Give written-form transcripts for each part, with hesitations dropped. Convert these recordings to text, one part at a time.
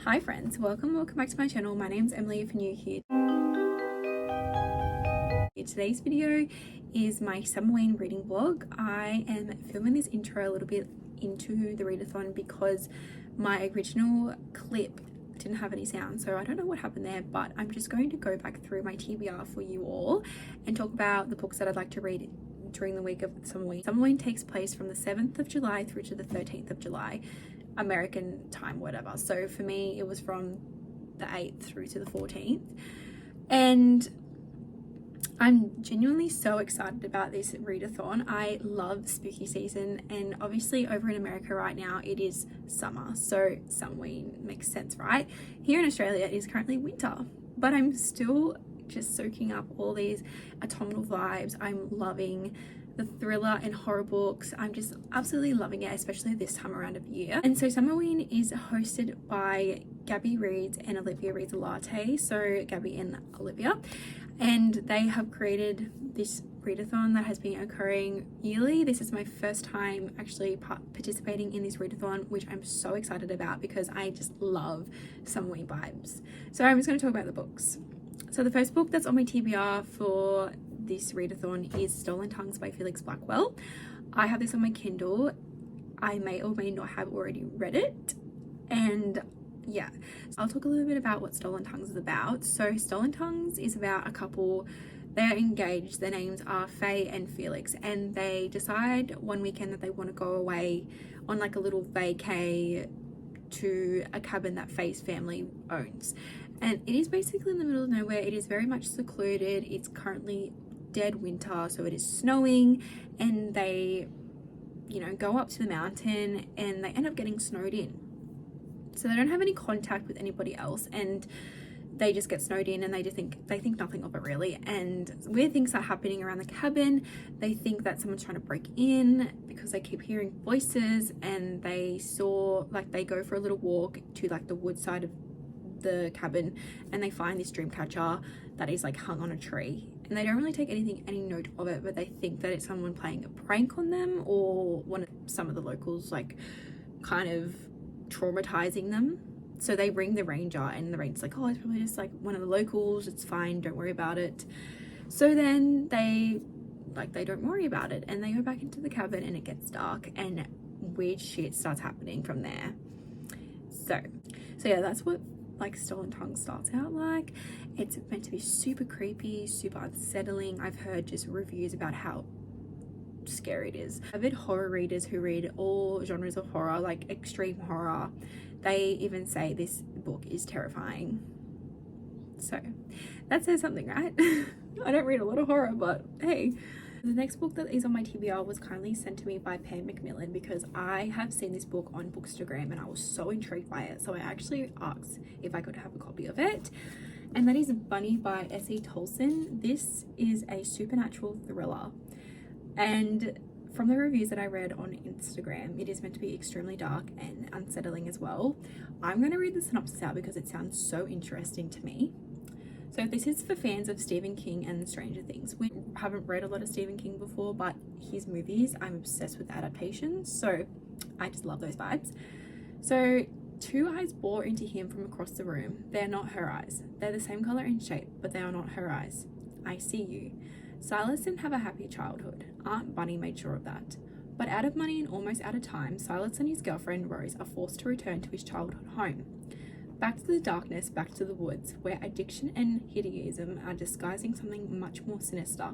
Hi friends, welcome back to my channel. My name's Emily if you're new here. Today's video is my summerween reading vlog. I am filming this intro a little bit into the readathon because my original clip didn't have any sound, so I don't know what happened there, but I'm just going to go back through my TBR for you all and talk about the books that I'd like to read during the week of Summerween. Summerween takes place from the 7th of July through to the 13th of July, American time, whatever. So for me, it was from the 8th through to the 14th. And I'm genuinely so excited about this readathon. I love spooky season, and obviously over in America right now it is summer, so Summerween makes sense, right? Here in Australia it is currently winter, but I'm still just soaking up all these autumnal vibes. I'm loving the thriller and horror books. I'm just absolutely loving it, especially this time around of year. And so Summerween is hosted by Gabby Reads and Olivia Reads a Latte, so Gabby and Olivia, and they have created this readathon that has been occurring yearly. This is my first time actually participating in this readathon, which I'm so excited about because I just love Summerween vibes. So I'm just going to talk about the books. So the first book that's on my TBR for this readathon is Stolen Tongues by Felix Blackwell. I have this on my Kindle. I may or may not have already read it, and yeah, so I'll talk a little bit about what Stolen Tongues is about. So Stolen Tongues is about a couple. They're engaged. Their names are Faye and Felix, and they decide one weekend that they want to go away on like a little vacay to a cabin that Faye's family owns, and it is basically in the middle of nowhere. It is very much secluded. It's currently dead winter, so it is snowing, and they, you know, go up to the mountain and they end up getting snowed in. So they don't have any contact with anybody else, and they just get snowed in, and they think nothing of it really. And weird things are happening around the cabin. They think that someone's trying to break in because they keep hearing voices, and they go for a little walk to like the wood side of the cabin, and they find this dream catcher that is like hung on a tree, and they don't really take any note of it, but they think that it's someone playing a prank on them, or some of the locals like kind of traumatizing them. So they ring the ranger, and the ranger's like, oh, it's probably just like one of the locals, it's fine, don't worry about it. So then they don't worry about it, and they go back into the cabin, and it gets dark, and weird shit starts happening from there. So yeah, that's what like Stolen Tongues starts out like. It's meant to be super creepy, super unsettling. I've heard just reviews about how scary it is. Avid horror readers who read all genres of horror, like extreme horror, they even say this book is terrifying. So that says something, right? I don't read a lot of horror, but hey. The next book that is on my TBR was kindly sent to me by Pam McMillan because I have seen this book on Bookstagram and I was so intrigued by it, so I actually asked if I could have a copy of it, and that is Bunny by S.E. Tolson. This is a supernatural thriller, and from the reviews that I read on Instagram, it is meant to be extremely dark and unsettling as well. I'm going to read the synopsis out because it sounds so interesting to me. So this is for fans of Stephen King and Stranger Things. We haven't read a lot of Stephen King before, but his movies, I'm obsessed with adaptations, so I just love those vibes. So two eyes bore into him from across the room. They're not her eyes. They're the same color and shape, but they are not her eyes. I see you. Silas didn't have a happy childhood. Aunt Bunny made sure of that. But out of money and almost out of time, Silas and his girlfriend Rose are forced to return to his childhood home. Back to the darkness, back to the woods, where addiction and hideism are disguising something much more sinister.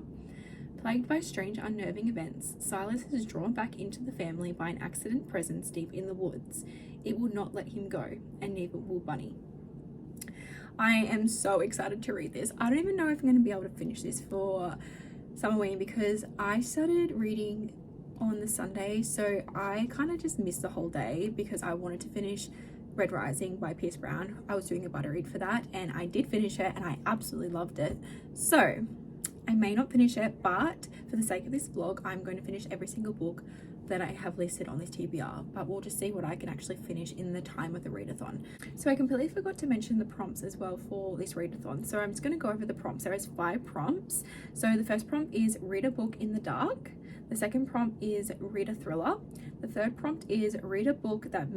Plagued by strange, unnerving events, Silas is drawn back into the family by an accident presence deep in the woods. It will not let him go, and neither will Bunny. I am so excited to read this. I don't even know if I'm going to be able to finish this for Summerween because I started reading on the Sunday, so I kind of just missed the whole day because I wanted to finish Red Rising by Pierce Brown. I was doing a butter read for that, and I did finish it, and I absolutely loved it. So I may not finish it, but for the sake of this vlog, I'm going to finish every single book that I have listed on this TBR, but we'll just see what I can actually finish in the time of the readathon. So I completely forgot to mention the prompts as well for this readathon, so I'm just going to go over the prompts. There is 5 prompts. So the first prompt is read a book in the dark. The second prompt is read a thriller. The third prompt is read a book that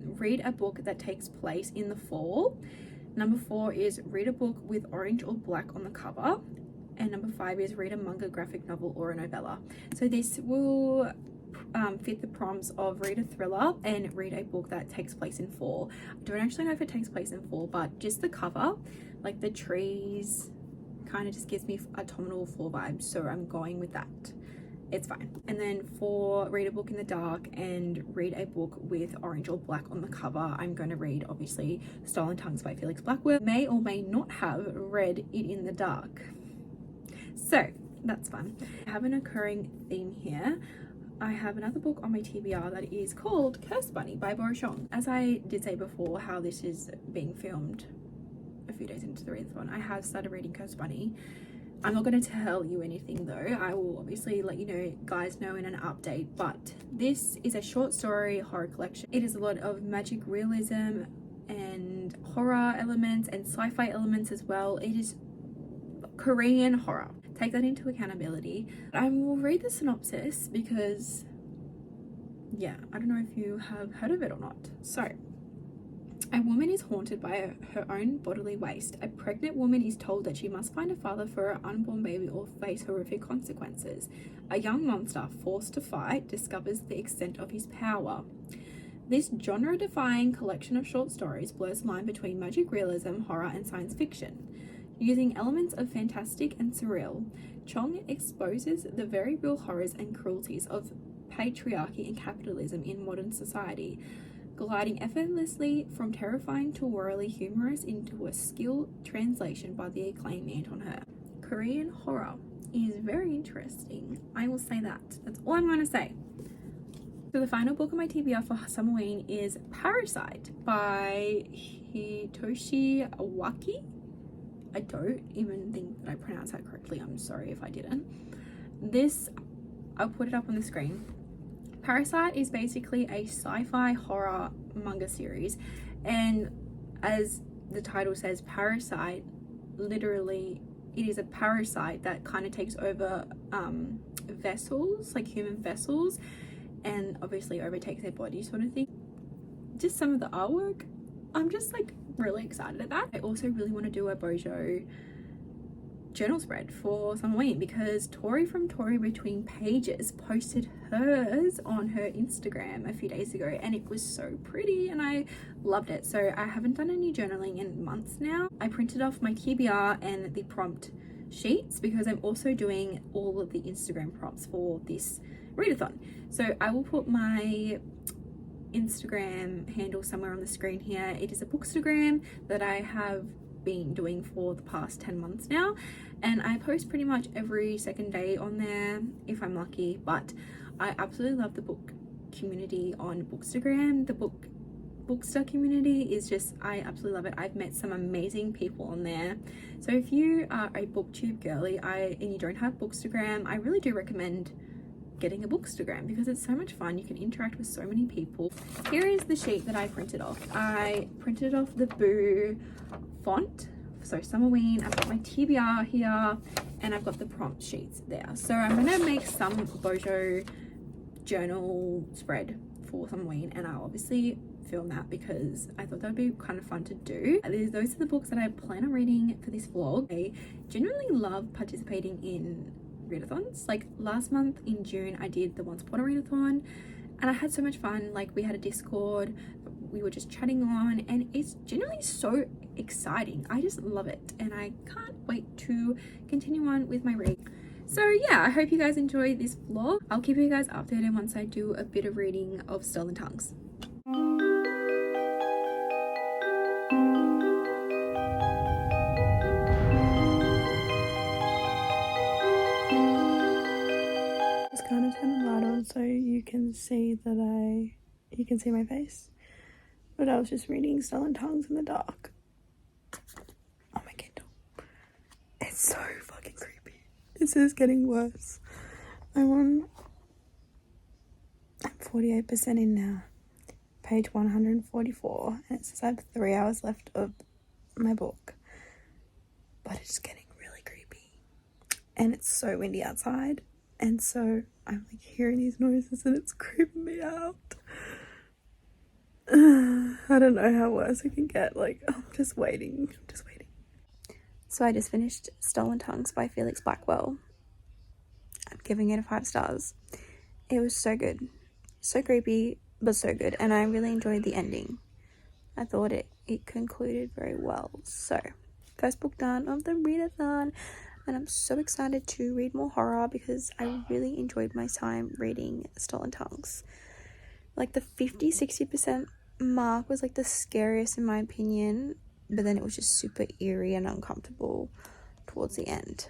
read a book that takes place in the fall. Number 4 is read a book with orange or black on the cover. And number 5 is read a manga, graphic novel, or a novella. So this will fit the prompts of read a thriller and read a book that takes place in fall. I don't actually know if it takes place in fall, but just the cover, like the trees, kind of just gives me autumnal fall vibes, so I'm going with that. It's fine. And then for read a book in the dark and read a book with orange or black on the cover, I'm going to read obviously Stolen Tongues by Felix Blackwood. May or may not have read it in the dark, so that's fun. I have an occurring theme here. I have another book on my TBR that is called Curse Bunny by Boris Shong. As I did say before, how this is being filmed a few days into the readathon, I have started reading Curse Bunny. I'm not going to tell you anything though. I will obviously let you know, guys know in an update, but this is a short story horror collection. It is a lot of magic realism and horror elements and sci-fi elements as well. It is Korean horror. Take that into accountability. I will read the synopsis because, yeah, I don't know if you have heard of it or not. So, a woman is haunted by her own bodily waste. A pregnant woman is told that she must find a father for her unborn baby or face horrific consequences. A young monster, forced to fight, discovers the extent of his power. This genre-defying collection of short stories blurs the line between magic realism, horror, and science fiction. Using elements of fantastic and surreal, Chong exposes the very real horrors and cruelties of patriarchy and capitalism in modern society, gliding effortlessly from terrifying to warily humorous into a skilled translation by the acclaimed Anton Her. Korean horror is very interesting. I will say that. That's all I'm going to say. So the final book on my TBR for summerween is Parasite by Hitoshi Waki. I don't even think that I pronounced that correctly. I'm sorry if I didn't. I'll put it up on the screen. Parasite is basically a sci-fi horror manga series, and as the title says, Parasite, literally it is a parasite that kind of takes over vessels, like human vessels, and obviously overtakes their body sort of thing. Just some of the artwork, I'm just like really excited at that. I also really want to do a Bojo journal spread for summerween because Tori from Tori Between Pages posted hers on her Instagram a few days ago, and it was so pretty and I loved it. So I haven't done any journaling in months now. I printed off my TBR and the prompt sheets because I'm also doing all of the Instagram prompts for this readathon. So I will put my Instagram handle somewhere on the screen here. It is a bookstagram that I have been doing for the past 10 months now, and I post pretty much every second day on there if I'm lucky. But I absolutely love the book community on bookstagram. The bookster community is just, I absolutely love it. I've met some amazing people on there. So if you are a booktube girly and you don't have bookstagram, I really do recommend getting a bookstagram because it's so much fun. You can interact with so many people. Here is the sheet that I printed off. I printed off the Boo font, so summerween. I've got my TBR here and I've got the prompt sheets there. So I'm gonna make some Bojo journal spread for summerween, and I'll obviously film that because I thought that would be kind of fun to do. Those are the books that I plan on reading for this vlog. I genuinely love participating in readathons. Like last month in June I did the Once Upon a Readathon and I had so much fun. Like we had a Discord, we were just chatting on, and it's generally so exciting. I just love it and I can't wait to continue on with my read. So yeah, I hope you guys enjoy this vlog. I'll keep you guys updated once I do a bit of reading of Stolen Tongues. Kind of turn the light on so you can see that you can see my face, but I was just reading Stolen Tongues in the dark on my Kindle. It's so fucking creepy. This is getting worse. I'm 48% in now, page 144, and it says I have 3 hours left of my book, but it's getting really creepy and it's so windy outside. And so I'm like hearing these noises and it's creeping me out. I don't know how worse it can get. Like, I'm just waiting. So I just finished Stolen Tongues by Felix Blackwell. I'm giving it a 5 stars. It was so good. So creepy, but so good. And I really enjoyed the ending. I thought it concluded very well. So, first book done of the readathon. And I'm so excited to read more horror because I really enjoyed my time reading Stolen Tongues. Like the 50-60% mark was like the scariest in my opinion, but then it was just super eerie and uncomfortable towards the end.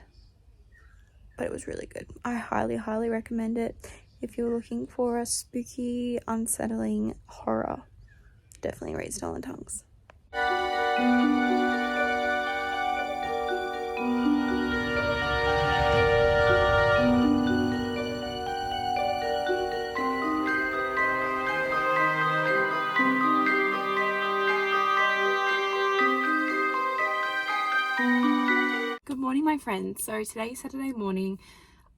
But it was really good. I highly recommend it if you're looking for a spooky, unsettling horror. Definitely read Stolen Tongues. Good morning, my friends. So today is Saturday morning.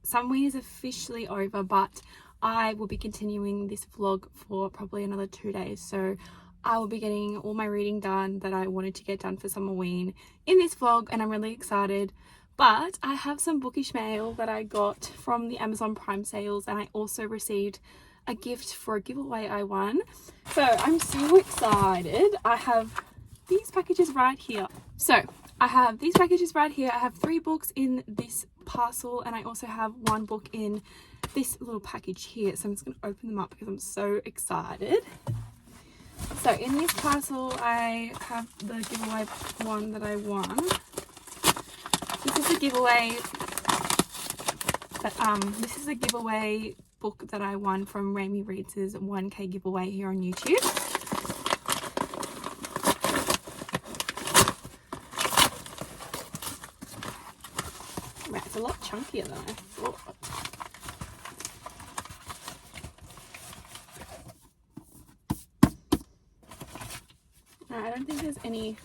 Summerween is officially over, but I will be continuing this vlog for probably another 2 days. So I will be getting all my reading done that I wanted to get done for Summerween in this vlog, and I'm really excited. But I have some bookish mail that I got from the Amazon Prime sales, and I also received a gift for a giveaway I won. So I'm so excited. I have these packages right here. So I have these packages right here. I have 3 books in this parcel, and I also have 1 book in this little package here. So I'm just going to open them up because I'm so excited. So in this parcel I have the giveaway one that I won. This is a giveaway book that I won from Raimi Reads' 1K giveaway here on YouTube. Right, it's a lot chunkier than I thought. I don't think there's any.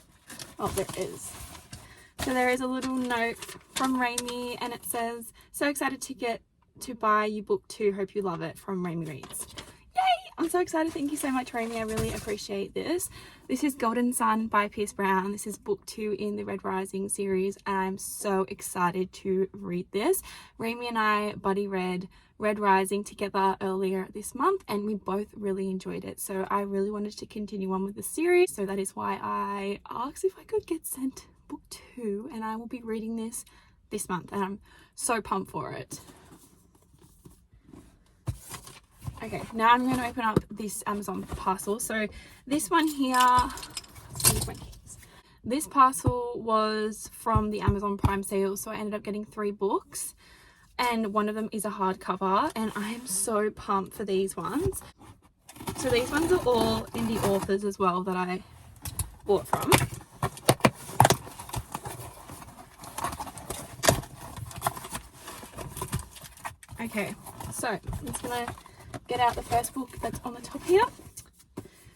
Oh, there is. So there is a little note from Raimi, and it says, "So excited to get to buy you book 2. Hope you love it," from Raimi Reads. Yay! I'm so excited. Thank you so much, Raimi. I really appreciate this. This is Golden Sun by Pierce Brown. This is book 2 in the Red Rising series, and I'm so excited to read this. Raimi and I buddy read Red Rising together earlier this month, and we both really enjoyed it. So I really wanted to continue on with the series. So that is why I asked if I could get sent book 2, and I will be reading this month, and I'm so pumped for it. Okay, now I'm going to open up this Amazon parcel. So this one here, this parcel was from the Amazon Prime sale, so I ended up getting 3 books, and one of them is a hardcover, and I am so pumped for these ones. So these ones are all indie authors as well that I bought from. Okay, so I'm just gonna get out the first book that's on the top here.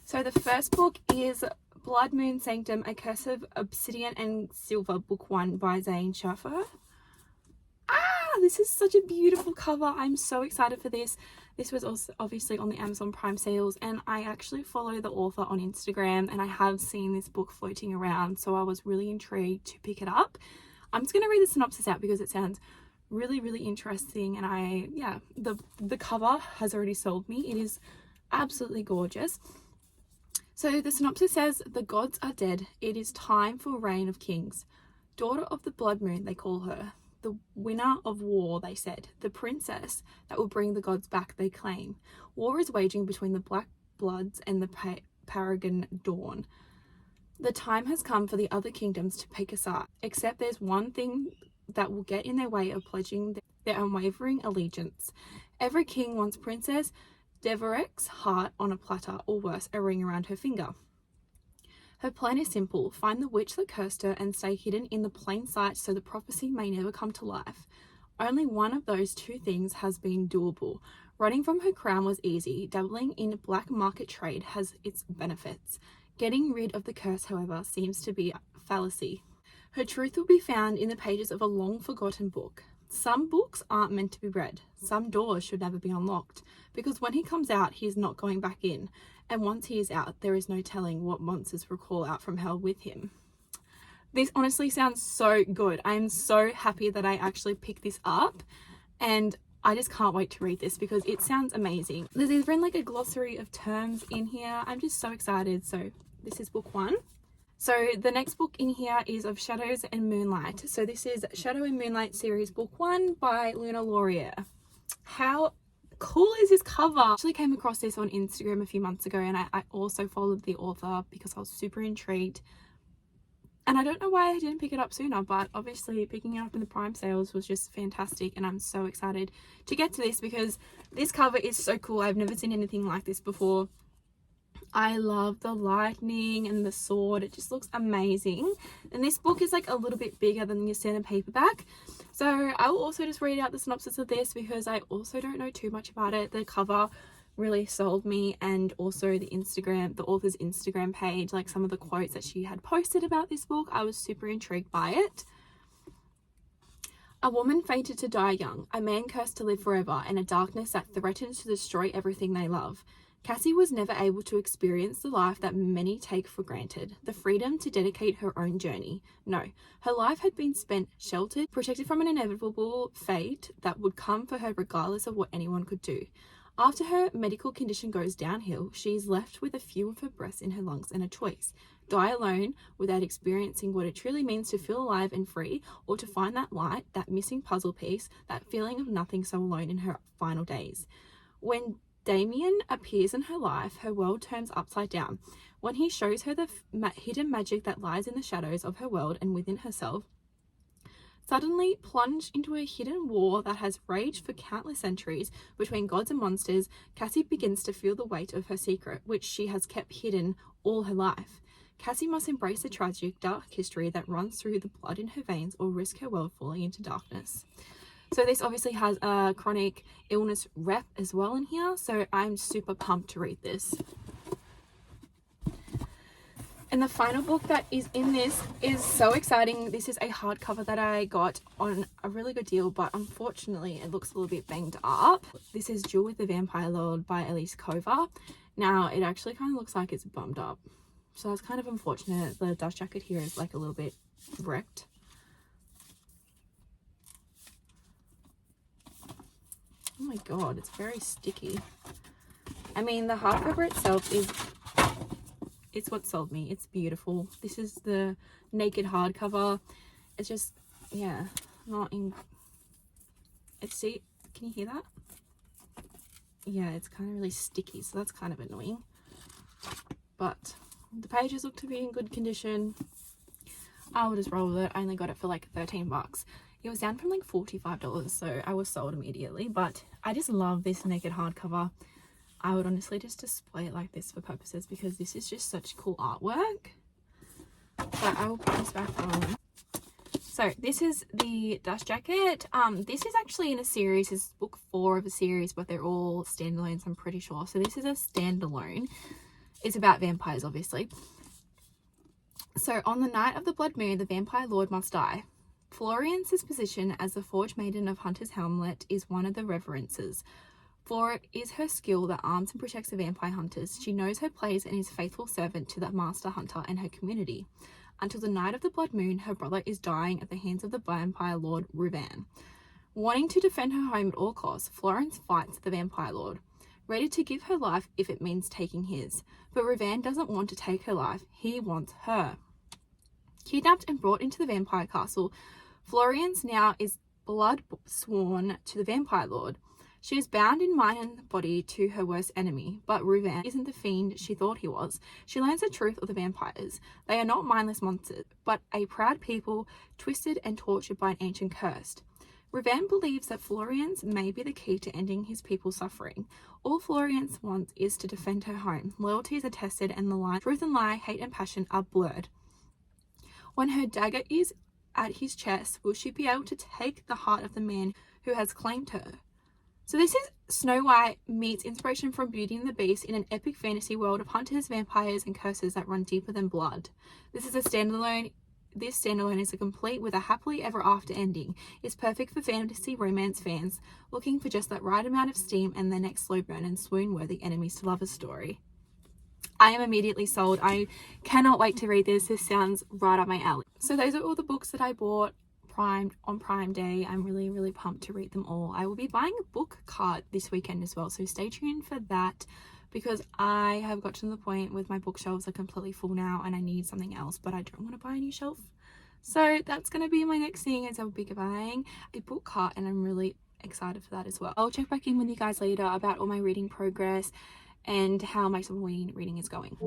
So the first book is Blood Moon Sanctum, A Curse of Obsidian and Silver, book 1 by Zane Schaffer. This is such a beautiful cover. I'm so excited for this. This was also obviously on the Amazon Prime sales, and I actually follow the author on Instagram, and I have seen this book floating around, so I was really intrigued to pick it up. I'm just going to read the synopsis out because it sounds really interesting, and the cover has already sold me. It is absolutely gorgeous. So the synopsis says, "The gods are dead. It is time for reign of kings. Daughter of the blood moon, they call her. The winner of war, they said. The princess that will bring the gods back, they claim. War is waging between the Black Bloods and the Paragon Dawn. The time has come for the other kingdoms to pick a side, except there's one thing that will get in their way of pledging their unwavering allegiance. Every king wants Princess Deverek's heart on a platter, or worse, a ring around her finger. Her plan is simple: find the witch that cursed her and stay hidden in the plain sight so the prophecy may never come to life. Only one of those 2 things has been doable. Running from her crown was easy. Dabbling in black market trade has its benefits. Getting rid of the curse, however, seems to be a fallacy. Her truth will be found in the pages of a long-forgotten book. Some books aren't meant to be read. Some doors should never be unlocked, because when he comes out, he is not going back in. And once he is out, there is no telling what monsters will crawl out from hell with him. This honestly sounds so good. I am so happy that I actually picked this up, and I just can't wait to read this because it sounds amazing. There's even like a glossary of terms in here. I'm just so excited. So this is book 1. So the next book in here is of Shadows and Moonlight. So this is Shadow and Moonlight series book 1 by Luna Laurier. How cool is this cover? I actually came across this on Instagram a few months ago, and I also followed the author because I was super intrigued. And I don't know why I didn't pick it up sooner, but obviously picking it up in the Prime sales was just fantastic, and I'm so excited to get to this because this cover is so cool. I've never seen anything like this before. I love the lightning and the sword. It just looks amazing. And this book is like a little bit bigger than your standard paperback. So I will also just read out the synopsis of this because I also don't know too much about it. The cover really sold me, and also the author's Instagram page, like some of the quotes that she had posted about this book, I was super intrigued by it. A woman fated to die young, a man cursed to live forever, and a darkness that threatened to destroy everything they love. Cassie was never able to experience the life that many take for granted, the freedom to dedicate her own journey. No, her life had been spent sheltered, protected from an inevitable fate that would come for her regardless of what anyone could do. After her medical condition goes downhill, she is left with a few of her breaths in her lungs and a choice: die alone without experiencing what it truly means to feel alive and free, or to find that light, that missing puzzle piece, that feeling of nothing so alone in her final days. When Damien appears in her life, her world turns upside down. When he shows her the hidden magic that lies in the shadows of her world and within herself, suddenly plunged into a hidden war that has raged for countless centuries between gods and monsters, Cassie begins to feel the weight of her secret, which she has kept hidden all her life. Cassie must embrace the tragic, dark history that runs through the blood in her veins, or risk her world falling into darkness. So this obviously has a chronic illness rep as well in here, so I'm super pumped to read this. And the final book that is in this is so exciting. This is a hardcover that I got on a really good deal, but unfortunately it looks a little bit banged up. This is Duel with the Vampire Lord by Elise Cover. Now it actually kind of looks like it's bummed up, so that's kind of unfortunate. The dust jacket here is like a little bit wrecked. Oh my god, it's very sticky. I mean, the hardcover itself it's what sold me. It's beautiful. This is the naked hardcover. It's just, yeah, not in, it's, see, can you hear that? Yeah, it's kind of really sticky, so that's kind of annoying. But the pages look to be in good condition. I'll just roll with it. I only got it for like 13 bucks. It was down from like $45, so I was sold immediately. But I just love this naked hardcover. I would honestly just display it like this for purposes because this is just such cool artwork. But I will put this back on. So this is the dust jacket. This is actually in a series. This is book 4 of a series, but they're all standalones, I'm pretty sure. So this is a standalone. It's about vampires, obviously. So on the night of the blood moon, the vampire lord must die. Florian's position as the Forge Maiden of Hunter's Hamlet is one of the reverences. For it is her skill that arms and protects the vampire hunters. She knows her place and is faithful servant to the master hunter and her community. Until the night of the blood moon, her brother is dying at the hands of the vampire lord Ruvan. Wanting to defend her home at all costs, Florence fights the vampire lord, ready to give her life if it means taking his. But Ruvan doesn't want to take her life, he wants her. Kidnapped and brought into the vampire castle, Florence now is blood sworn to the vampire lord. She is bound in mind and body to her worst enemy, but Ruvan isn't the fiend she thought he was. She learns the truth of the vampires. They are not mindless monsters, but a proud people, twisted and tortured by an ancient curse. Ruvan believes that Florence may be the key to ending his people's suffering. All Florence wants is to defend her home. Loyalties are tested and the line truth and lie, hate and passion are blurred. When her dagger is at his chest, will she be able to take the heart of the man who has claimed her? So this is Snow White meets inspiration from Beauty and the Beast in an epic fantasy world of hunters, vampires, and curses that run deeper than blood. This is a standalone. This standalone is a complete with a happily ever after ending. It's perfect for fantasy romance fans looking for just that right amount of steam and the next slow burn and swoon worthy enemies to lovers story. I am immediately sold. I cannot wait to read this. This sounds right up my alley. So those are all the books that I bought on Prime Day. I'm really pumped to read them all. I will be buying a book cart this weekend as well, so stay tuned for that, because I have got to the point with my bookshelves are completely full now and I need something else, but I don't want to buy a new shelf. So that's going to be my next thing, is I'll be buying a book cart, and I'm really excited for that as well. I'll check back in with you guys later about all my reading progress and how my summerween reading is going.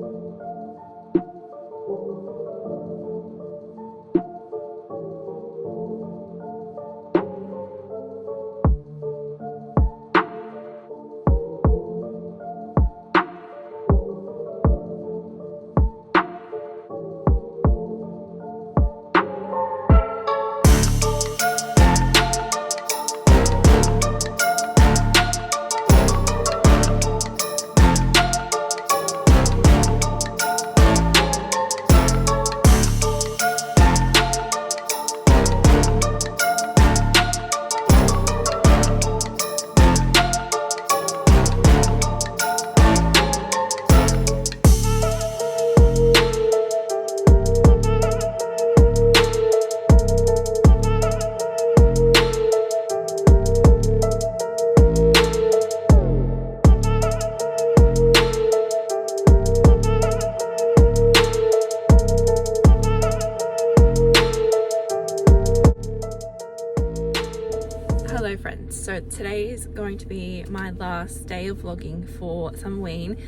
Hello friends, so today is going to be my last day of vlogging for Summerween.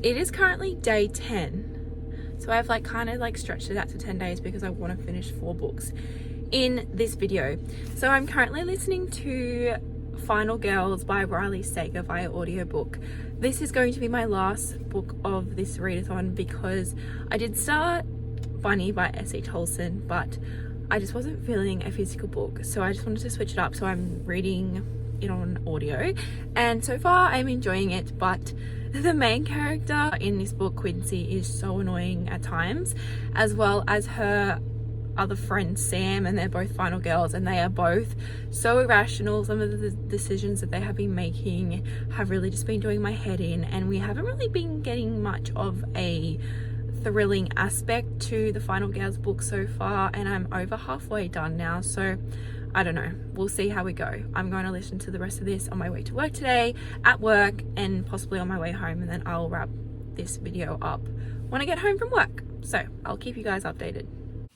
It is currently day 10, so I've kind of stretched it out to 10 days because I want to finish 4 books in this video. So I'm currently listening to Final Girls by Riley Sager via audiobook. This is going to be my last book of this readathon because I did start Bunny by S.E. Tolson, but I just wasn't feeling a physical book, so I just wanted to switch it up, so I'm reading it on audio, and so far I'm enjoying it. But the main character in this book, Quincy, is so annoying at times, as well as her other friend Sam, and they're both final girls and they are both so irrational. Some of the decisions that they have been making have really just been doing my head in, and we haven't really been getting much of a thrilling aspect to the Final Girls book so far, and I'm over halfway done now, so I don't know, we'll see how we go. I'm going to listen to the rest of this on my way to work today, at work, and possibly on my way home, and then I'll wrap this video up when I get home from work, so I'll keep you guys updated.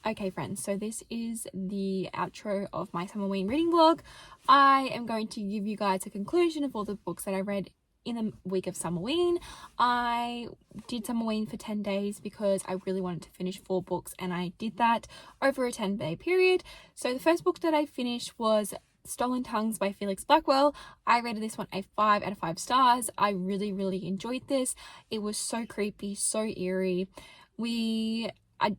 Okay friends, so this is the outro of my Summerween reading vlog. I am going to give you guys a conclusion of all the books that I read in the week of Summerween. I did Summerween for 10 days because I really wanted to finish 4 books, and I did that over a 10-day period. So the first book that I finished was Stolen Tongues by Felix Blackwell. I rated this one a 5 out of 5 stars. I really enjoyed this. It was so creepy, so eerie.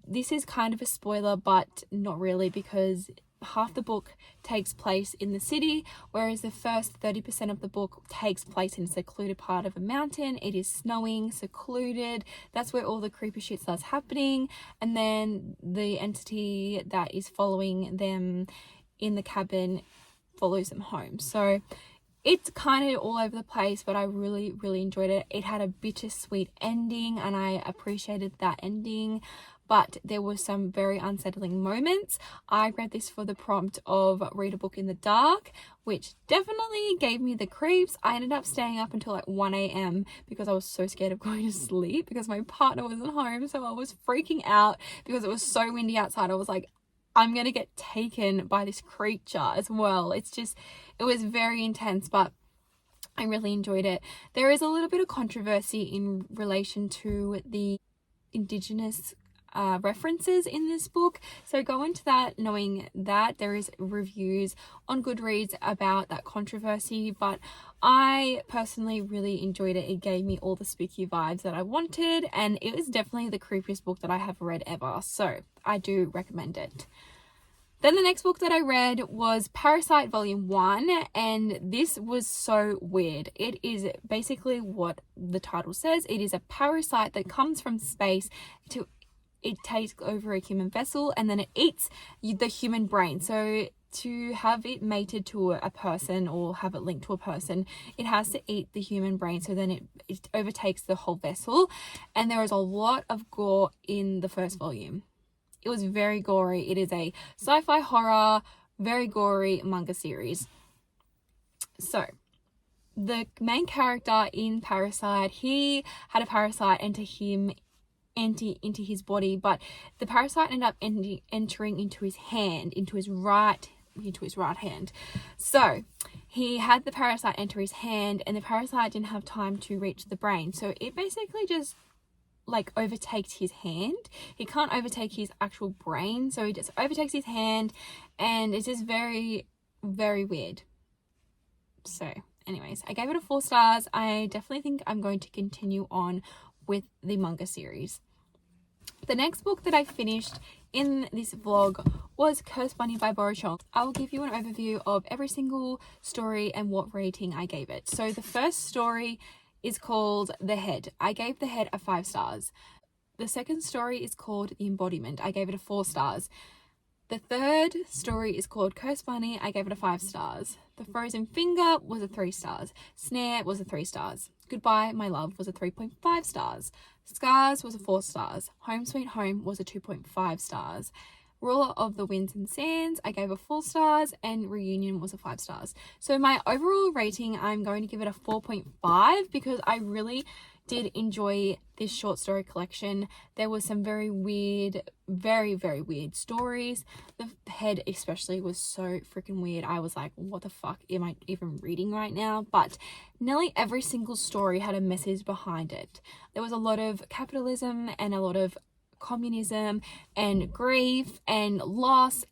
This is kind of a spoiler, but not really, because half the book takes place in the city, whereas the first 30% of the book takes place in a secluded part of a mountain. It is snowing, secluded. That's where all the creepy shit starts happening, and then the entity that is following them in the cabin follows them home. So it's kind of all over the place, but I really enjoyed it. It had a bittersweet ending, and I appreciated that ending, but there were some very unsettling moments. I read this for the prompt of read a book in the dark, which definitely gave me the creeps. I ended up staying up until 1 a.m. because I was so scared of going to sleep because my partner wasn't home, so I was freaking out because it was so windy outside. I was like, I'm gonna get taken by this creature as well. It was very intense, but I really enjoyed it. There is a little bit of controversy in relation to the Indigenous references in this book, so go into that knowing that there is reviews on Goodreads about that controversy, but I personally really enjoyed it. It gave me all the spooky vibes that I wanted, and it was definitely the creepiest book that I have read ever, so I do recommend it. Then the next book that I read was Parasite Volume 1, and this was so weird. It is basically what the title says. It is a parasite that comes from space to it takes over a human vessel and then it eats the human brain. So to have it mated to a person or have it linked to a person, it has to eat the human brain, so then it overtakes the whole vessel. And there is a lot of gore in the first volume. It was very gory. It is a sci-fi horror, very gory manga series. So the main character in Parasite, he had a parasite enter into his body, but the parasite ended up entering into his hand, into his right hand. So he had the parasite enter his hand, and the parasite didn't have time to reach the brain, so it basically just like overtakes his hand. He can't overtake his actual brain, so he just overtakes his hand, and it's just very, very weird. So anyways, I gave it a 4 stars. I definitely think I'm going to continue on with the manga series. The next book that I finished in this vlog was Cursed Bunny by Boruchong. I will give you an overview of every single story and what rating I gave it. So the first story is called The Head. I gave The Head a 5 stars. The second story is called The Embodiment. I gave it a 4 stars. The third story is called Cursed Bunny. I gave it a 5 stars. The Frozen Finger was a 3 stars. Snare was a 3 stars. Goodbye, My Love was a 3.5 stars. Scars was a 4 stars. Home Sweet Home was a 2.5 stars. Ruler of the Winds and Sands, I gave a 4 stars, and Reunion was a 5 stars. So my overall rating, I'm going to give it a 4.5 because I really did enjoy this short story collection. There was some very weird, very, very weird stories. The Head especially was so freaking weird. I was like, what the fuck am I even reading right now? But nearly every single story had a message behind it. There was a lot of capitalism and a lot of communism and grief and loss.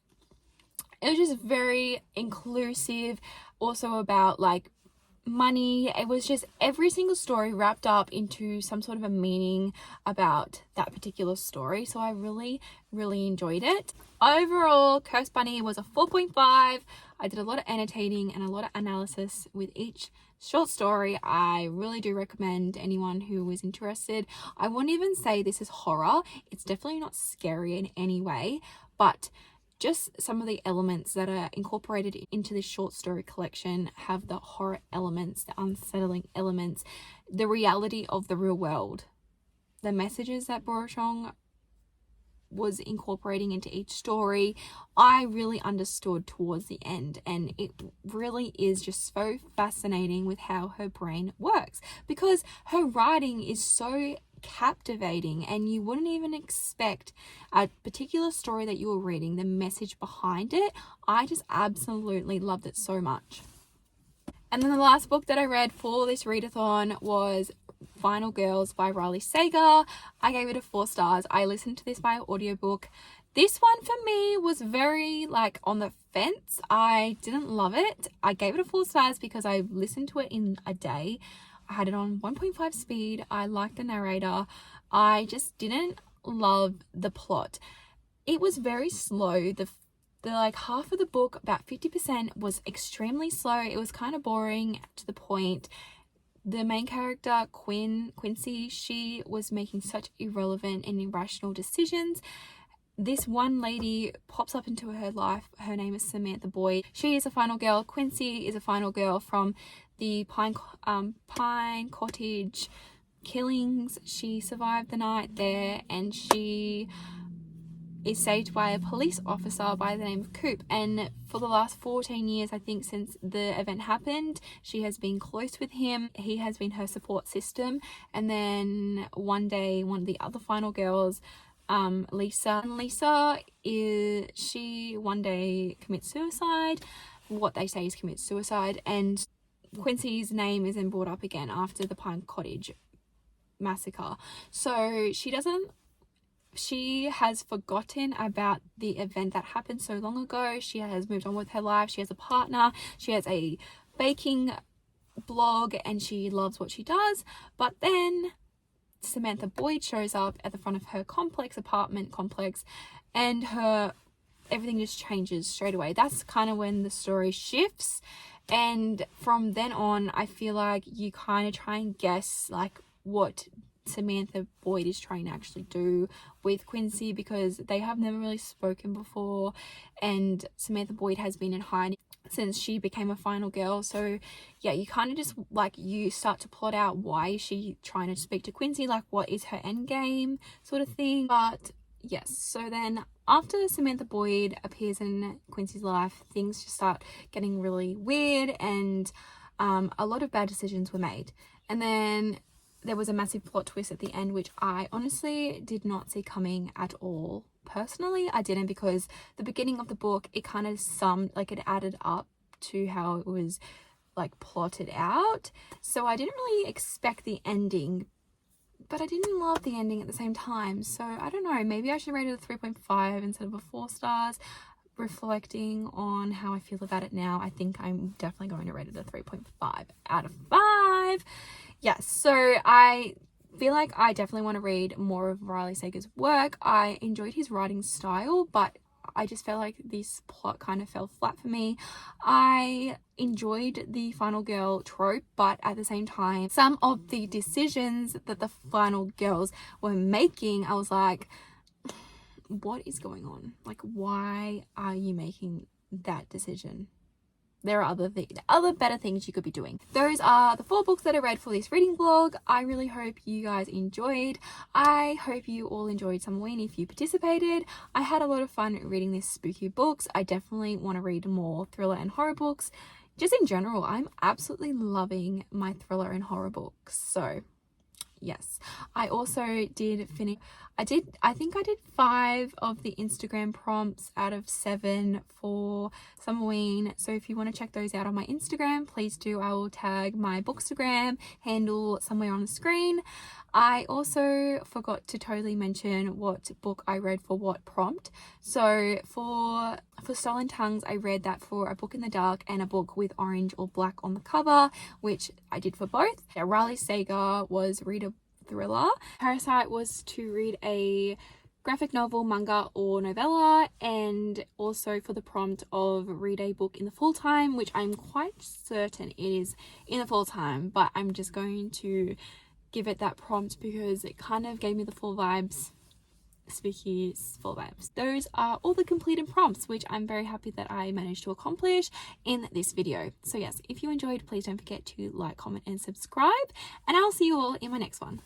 It was just very inclusive, also about like money. It was just every single story wrapped up into some sort of a meaning about that particular story. So I really, really enjoyed it. Overall, Cursed Bunny was a 4.5. I did a lot of annotating and a lot of analysis with each short story. I really do recommend anyone who is interested. I wouldn't even say this is horror. It's definitely not scary in any way, but just some of the elements that are incorporated into this short story collection have the horror elements, the unsettling elements, the reality of the real world. The messages that Boruchong was incorporating into each story, I really understood towards the end, and it really is just so fascinating with how her brain works, because her writing is so captivating and you wouldn't even expect a particular story that you were reading, the message behind it. I just absolutely loved it so much. And then the last book that I read for this readathon was Final Girls by Riley Sager. I gave it a 4 stars. I listened to this by audiobook. This one for me was very like on the fence. I didn't love it. I gave it a 4 stars because I listened to it in a day. I had it on 1.5 speed. I liked the narrator. I just didn't love the plot. It was very slow. The like half of the book, about 50%, was extremely slow. It was kind of boring to the point. The main character, Quincy, she was making such irrelevant and irrational decisions. This one lady pops up into her life. Her name is Samantha Boyd. She is a final girl. Quincy is a final girl from the Pine Cottage killings. She survived the night there, and she is saved by a police officer by the name of Coop. And for the last 14 years, I think, since the event happened, she has been close with him. He has been her support system. And then one day, one of the other final girls, Lisa she one day commits suicide. What they say is commits suicide, and Quincy's name is then brought up again after the Pine Cottage massacre. So she has forgotten about the event that happened so long ago. She has moved on with her life. She has a partner. She has a baking blog and she loves what she does. But then Samantha Boyd shows up at the front of her apartment complex, and everything just changes straight away. That's kind of when the story shifts. And from then on, I feel like you kind of try and guess like what Samantha Boyd is trying to actually do with Quincy, because they have never really spoken before, and Samantha Boyd has been in hiding since she became a final girl. So yeah, you kind of just like, you start to plot out why is she trying to speak to Quincy, like what is her end game sort of thing. But yes, so then after Samantha Boyd appears in Quincy's life, things just start getting really weird, and a lot of bad decisions were made. And then there was a massive plot twist at the end, which I honestly did not see coming at all. Personally, I didn't, because the beginning of the book, it kind of it added up to how it was like plotted out. So I didn't really expect the ending, but I didn't love the ending at the same time. So I don't know, maybe I should rate it a 3.5 instead of a 4 stars. Reflecting on how I feel about it now, I think I'm definitely going to rate it a 3.5 out of 5. Yes, so I feel like I definitely want to read more of Riley Sager's work. I enjoyed his writing style, but I just felt like this plot kind of fell flat for me. I enjoyed the final girl trope, but at the same time, some of the decisions that the final girls were making, I was like, what is going on? Like, why are you making that decision? There are other better things you could be doing. Those are the 4 books that I read for this reading vlog. I really hope you guys enjoyed. I hope you all enjoyed Summerween if you participated. I had a lot of fun reading these spooky books. I definitely want to read more thriller and horror books. Just in general, I'm absolutely loving my thriller and horror books. So yes, I also did finish. I think I did 5 of the Instagram prompts out of 7 for Summerween. So if you want to check those out on my Instagram, please do. I will tag my Bookstagram handle somewhere on the screen. I also forgot to totally mention what book I read for what prompt. So for Stolen Tongues, I read that for a book in the dark and a book with orange or black on the cover, which I did for both. Yeah, Riley Sager was read a thriller. Parasite was to read a graphic novel, manga or novella, and also for the prompt of read a book in the full time, which I'm quite certain it is in the full time, but I'm just going to give it that prompt because it kind of gave me the full vibes. Spooky full vibes. Those are all the completed prompts, which I'm very happy that I managed to accomplish in this video. So yes, if you enjoyed, please don't forget to like, comment and subscribe, and I'll see you all in my next one.